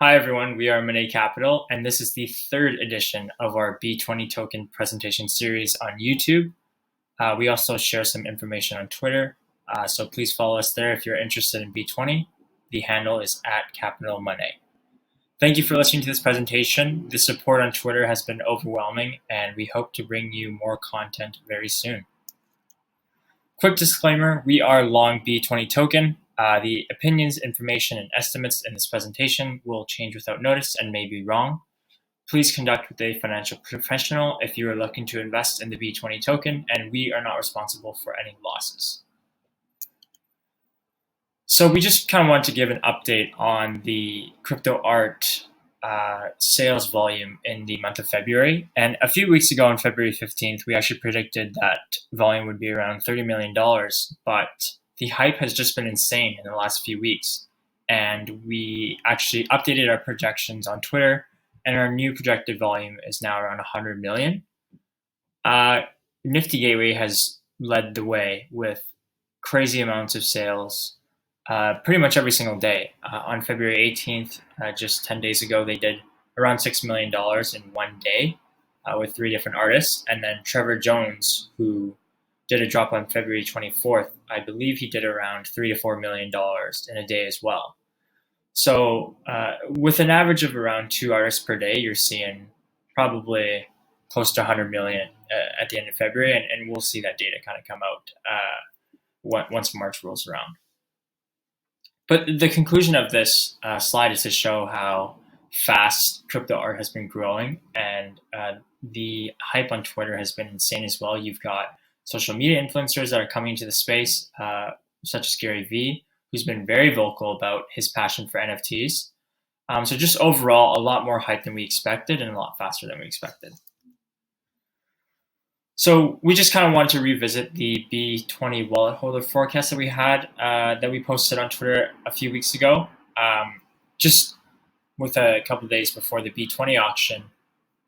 Hi everyone, we are Monet Capital, and this is the third edition of our B20 token presentation series on YouTube. We also share some information on Twitter, so please follow us there if you're interested in B20. The handle is @CapitalMonet. Thank you for listening to this presentation. The support on Twitter has been overwhelming, and we hope to bring you more content very soon. Quick disclaimer, we are long B20 token. The opinions, information, and estimates in this presentation will change without notice and may be wrong. Please conduct with a financial professional if you are looking to invest in the B20 token, and we are not responsible for any losses. So we just kind of want to give an update on the crypto art sales volume in the month of February. And a few weeks ago on February 15th, we actually predicted that volume would be around $30 million, but the hype has just been insane in the last few weeks. And we actually updated our projections on Twitter, and our new projected volume is now around 100 million. Nifty Gateway has led the way with crazy amounts of sales pretty much every single day. On February 18th, just 10 days ago, they did around $6 million in one day with 3 different artists. And then Trevor Jones, who did a drop on February 24th, I believe he did around $3 to $4 million in a day as well. So with an average of around 2 artists per day, you're seeing probably close to 100 million at the end of February, and we'll see that data kind of come out once March rolls around. But the conclusion of this slide is to show how fast crypto art has been growing, and the hype on Twitter has been insane as well. You've got social media influencers that are coming into the space, such as Gary Vee, who's been very vocal about his passion for NFTs. So just overall, a lot more hype than we expected and a lot faster than we expected. So we just kind of wanted to revisit the B20 wallet holder forecast that we had, that we posted on Twitter a few weeks ago, just with a couple of days before the B20 auction.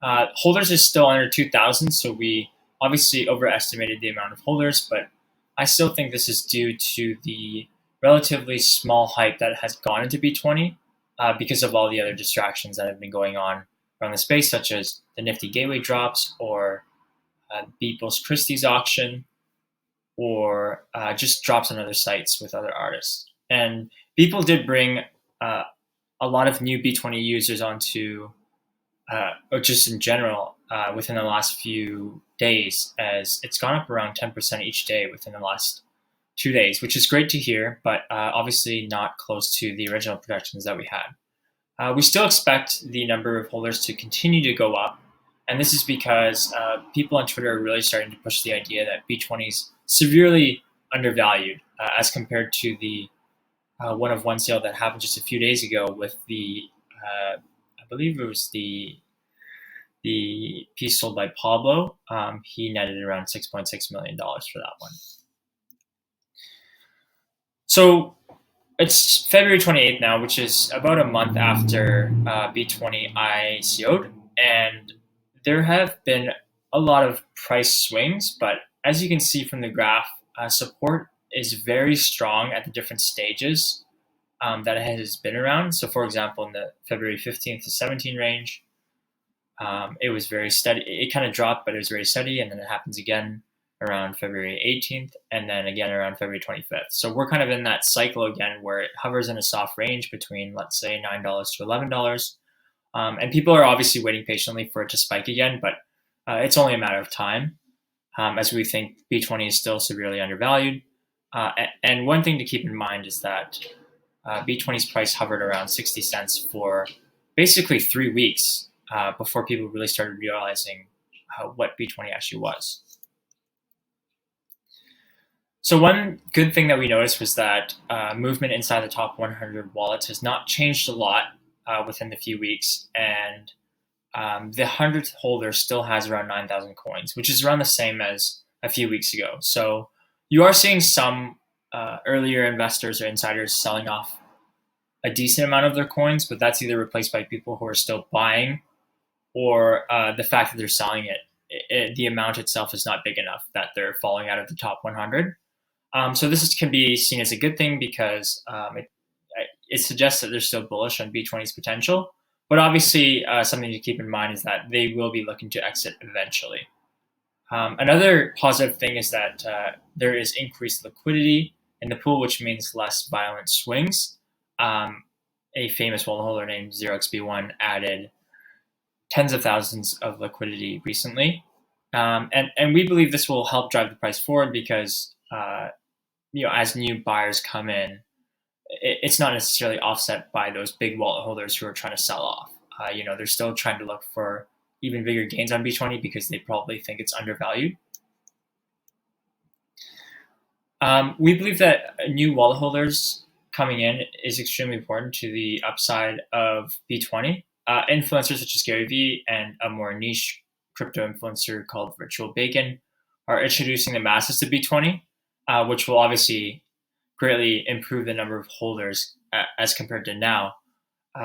Holders is still under 2,000, so we obviously overestimated the amount of holders, but I still think this is due to the relatively small hype that has gone into B20 because of all the other distractions that have been going on around the space, such as the Nifty Gateway drops, or Beeple's Christie's auction, or just drops on other sites with other artists. And Beeple did bring a lot of new B20 users onto, or just in general, within the last few days, as it's gone up around 10% each day within the last 2 days, which is great to hear, but obviously not close to the original projections that we had. We still expect the number of holders to continue to go up, and this is because people on Twitter are really starting to push the idea that B20 is severely undervalued as compared to the one-of-one sale that happened just a few days ago with the, I believe it was the piece sold by Pablo. He netted around $6.6 million for that one. So it's February 28th now, which is about a month after B20 ICO'd, and there have been a lot of price swings, but as you can see from the graph, support is very strong at the different stages that it has been around. So for example, in the February 15th to 17 range, it was very steady. It kind of dropped, but it was very steady, and then it happens again around February 18th, and then again around February 25th. So we're kind of in that cycle again where it hovers in a soft range between, let's say, $9 to $11. And people are obviously waiting patiently for it to spike again, but it's only a matter of time, as we think B20 is still severely undervalued. And one thing to keep in mind is that B20's price hovered around 60 cents for basically 3 weeks before people really started realizing what B20 actually was. So one good thing that we noticed was that movement inside the top 100 wallets has not changed a lot within the few weeks, and the 100th holder still has around 9,000 coins, which is around the same as a few weeks ago. So you are seeing some earlier investors or insiders selling off a decent amount of their coins, but that's either replaced by people who are still buying, or the fact that they're selling it, the amount itself is not big enough that they're falling out of the top 100. So this can be seen as a good thing because it suggests that they're still bullish on B20's potential. But obviously, something to keep in mind is that they will be looking to exit eventually. Another positive thing is that there is increased liquidity in the pool, which means less violent swings. A famous wallet holder named 0xB1 added tens of thousands of liquidity recently. And we believe this will help drive the price forward because as new buyers come in, it's not necessarily offset by those big wallet holders who are trying to sell off. They're still trying to look for even bigger gains on B20 because they probably think it's undervalued. We believe that new wallet holders coming in is extremely important to the upside of B20. Influencers such as Gary Vee and a more niche crypto influencer called Virtual Bacon are introducing the masses to B20, which will obviously greatly improve the number of holders as compared to now.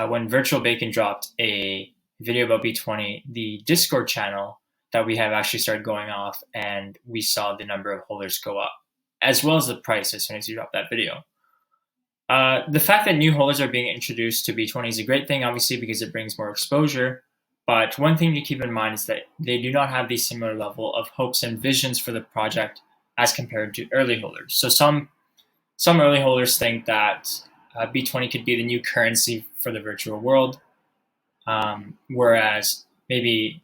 When Virtual Bacon dropped a video about B20, the Discord channel that we have actually started going off, and we saw the number of holders go up, as well as the price as soon as you drop that video. The fact that new holders are being introduced to B20 is a great thing, obviously, because it brings more exposure. But one thing to keep in mind is that they do not have the similar level of hopes and visions for the project as compared to early holders. So some early holders think that B20 could be the new currency for the virtual world, whereas maybe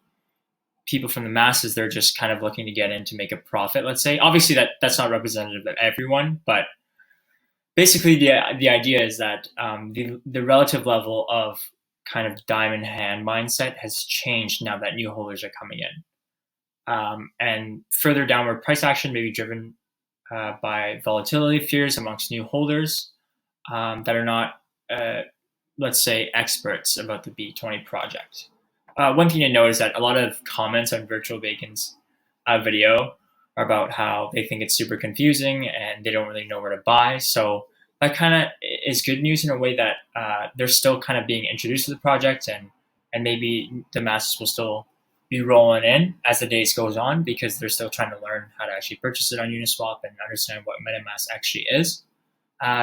people from the masses, they're just kind of looking to get in to make a profit, let's say. Obviously, that's not representative of everyone, but basically the idea is that the relative level of kind of diamond hand mindset has changed now that new holders are coming in. And further downward price action may be driven by volatility fears amongst new holders that are not, let's say, experts about the B20 project. One thing to note is that a lot of comments on Virtual Bacon's video are about how they think it's super confusing and they don't really know where to buy. So that kind of is good news in a way that they're still kind of being introduced to the project, and maybe the masses will still be rolling in as the days goes on because they're still trying to learn how to actually purchase it on Uniswap and understand what MetaMask actually is.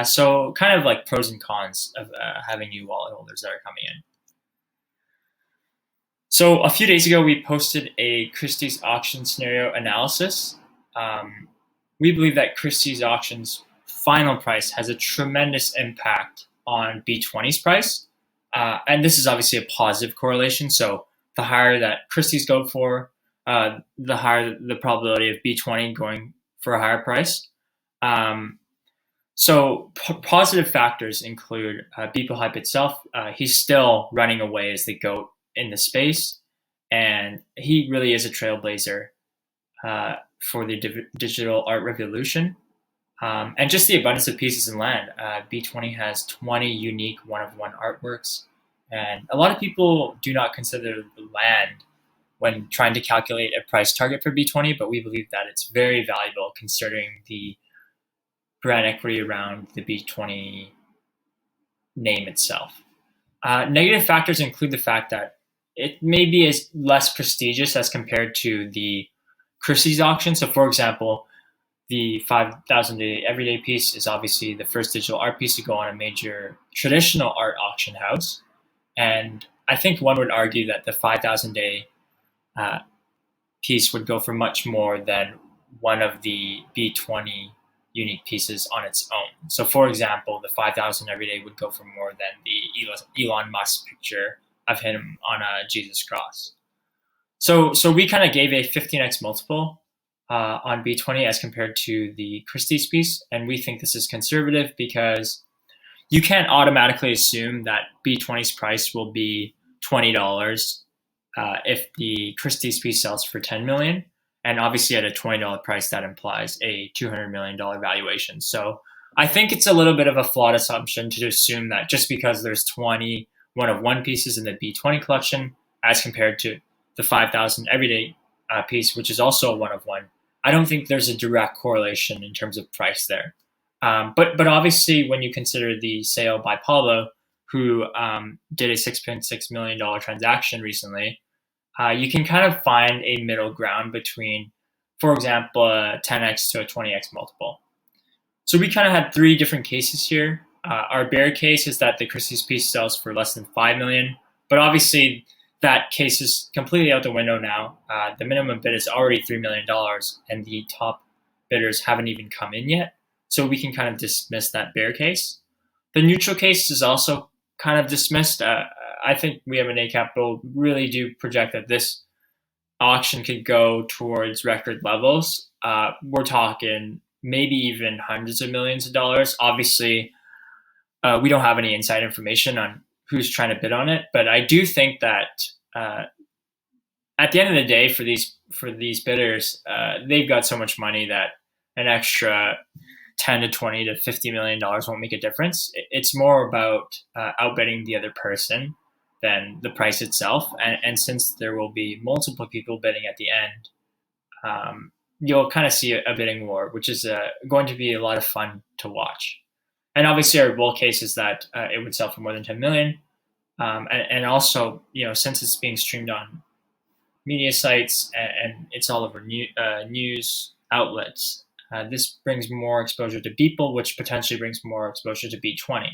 So kind of like pros and cons of having new wallet holders that are coming in. So a few days ago, we posted a Christie's auction scenario analysis. We believe that Christie's auction's final price has a tremendous impact on B20's price. And this is obviously a positive correlation. So the higher that Christie's go for, the higher the probability of B20 going for a higher price. So positive factors include Beeple Hype itself. He's still running away as the GOAT in the space, and he really is a trailblazer for the digital art revolution. And just the abundance of pieces in land. B20 has 20 unique one-of-one artworks, and a lot of people do not consider the land when trying to calculate a price target for B20, but we believe that it's very valuable considering the brand equity around the B20 name itself. Negative factors include the fact that it maybe is less prestigious as compared to the Christie's auction. So for example, the 5,000 day everyday piece is obviously the first digital art piece to go on a major traditional art auction house. And I think one would argue that the 5,000 day piece would go for much more than one of the B20 unique pieces on its own. So for example, the 5,000 everyday would go for more than the Elon Musk picture of him on a Jesus cross. So we kind of gave a 15x multiple on B20 as compared to the Christie's piece. And we think this is conservative because you can't automatically assume that B20's price will be $20 if the Christie's piece sells for $10 million. And obviously at a $20 price, that implies a $200 million valuation. So I think it's a little bit of a flawed assumption to assume that just because there's 20 one-of-one pieces in the B20 collection as compared to the 5,000 everyday piece, which is also a one-of-one, I don't think there's a direct correlation in terms of price there. But obviously when you consider the sale by Pablo, who did a $6.6 million transaction recently, you can kind of find a middle ground between, for example, a 10x to a 20x multiple. So we kind of had three different cases here. Our bear case is that the Christie's piece sells for less than $5 million, but obviously that case is completely out the window now. The minimum bid is already $3 million, and the top bidders haven't even come in yet. So we can kind of dismiss that bear case. The neutral case is also kind of dismissed. I think we have an A Capital really do project that this auction could go towards record levels. We're talking maybe even hundreds of millions of dollars. Obviously, we don't have any inside information on who's trying to bid on it, but I do think that at the end of the day, for these bidders, they've got so much money that an extra 10 to 20 to $50 million won't make a difference. It's more about outbidding the other person than the price itself. And since there will be multiple people bidding at the end, you'll kind of see a bidding war, which is going to be a lot of fun to watch. And obviously, our bull case is that it would sell for more than $10 million. And also, since it's being streamed on media sites and it's all over news outlets, this brings more exposure to Beeple, which potentially brings more exposure to B20.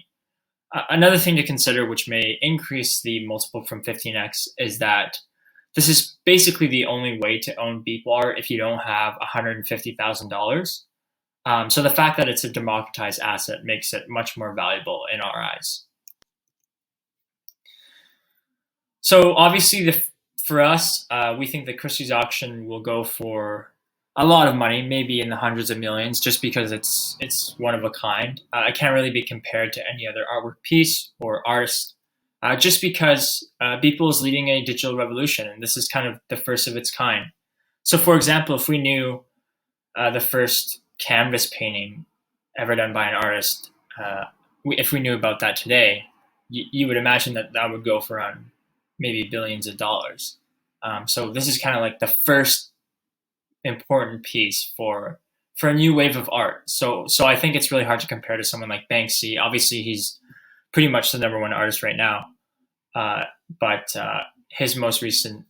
Another thing to consider, which may increase the multiple from 15x, is that this is basically the only way to own Beeple art if you don't have $150,000. So the fact that it's a democratized asset makes it much more valuable in our eyes. So obviously, for us, we think the Christie's auction will go for a lot of money, maybe in the hundreds of millions, just because it's one of a kind. It can't really be compared to any other artwork piece or artist, just because Beeple is leading a digital revolution, and this is kind of the first of its kind. So, for example, if we knew the first canvas painting ever done by an artist, if we knew about that today, you would imagine that would go for around maybe billions of dollars. So this is kind of like the first important piece for a new wave of art. So I think it's really hard to compare to someone like Banksy. Obviously, he's pretty much the #1 artist right now, but his most recent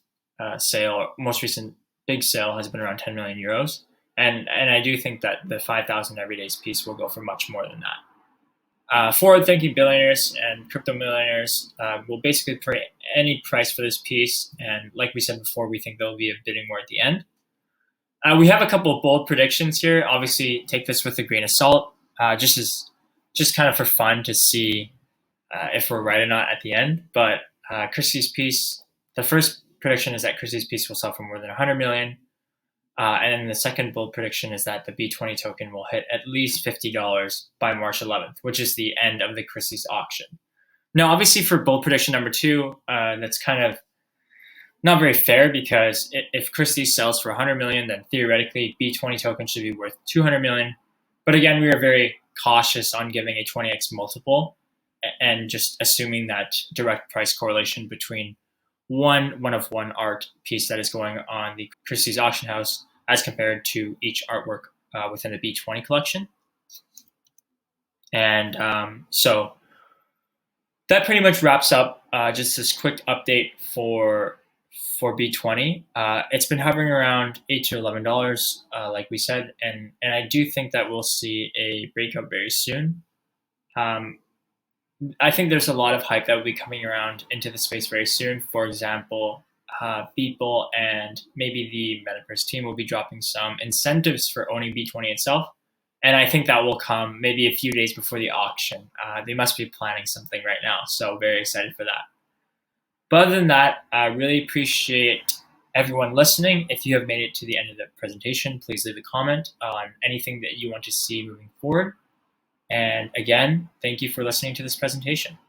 big sale has been around 10 million euros, and I do think that the 5,000 everydays piece will go for much more than that. Forward-thinking billionaires and crypto millionaires will basically pay any price for this piece, and like we said before, we think there will be a bidding war at the end. We have a couple of bold predictions here. Obviously, take this with a grain of salt, just kind of for fun to see if we're right or not at the end. But Christie's piece, the first prediction is that Christie's piece will sell for more than 100 million. And then the second bold prediction is that the B20 token will hit at least $50 by March 11th, which is the end of the Christie's auction. Now, obviously, for bold prediction number 2, that's kind of not very fair, because if Christie sells for 100 million, then theoretically B20 token should be worth 200 million. But again, we are very cautious on giving a 20x multiple and just assuming that direct price correlation between one of one art piece that is going on the Christie's auction house as compared to each artwork within the B20 collection. And so that pretty much wraps up just this quick update for B20. It's been hovering around $8 to $11, like we said, and I do think that we'll see a breakout very soon. I think there's a lot of hype that will be coming around into the space very soon. For example, Beeple and maybe the Metaverse team will be dropping some incentives for owning B20 itself, and I think that will come maybe a few days before the auction. They must be planning something right now, so very excited for that. But other than that, I really appreciate everyone listening. If you have made it to the end of the presentation, please leave a comment on anything that you want to see moving forward. And again, thank you for listening to this presentation.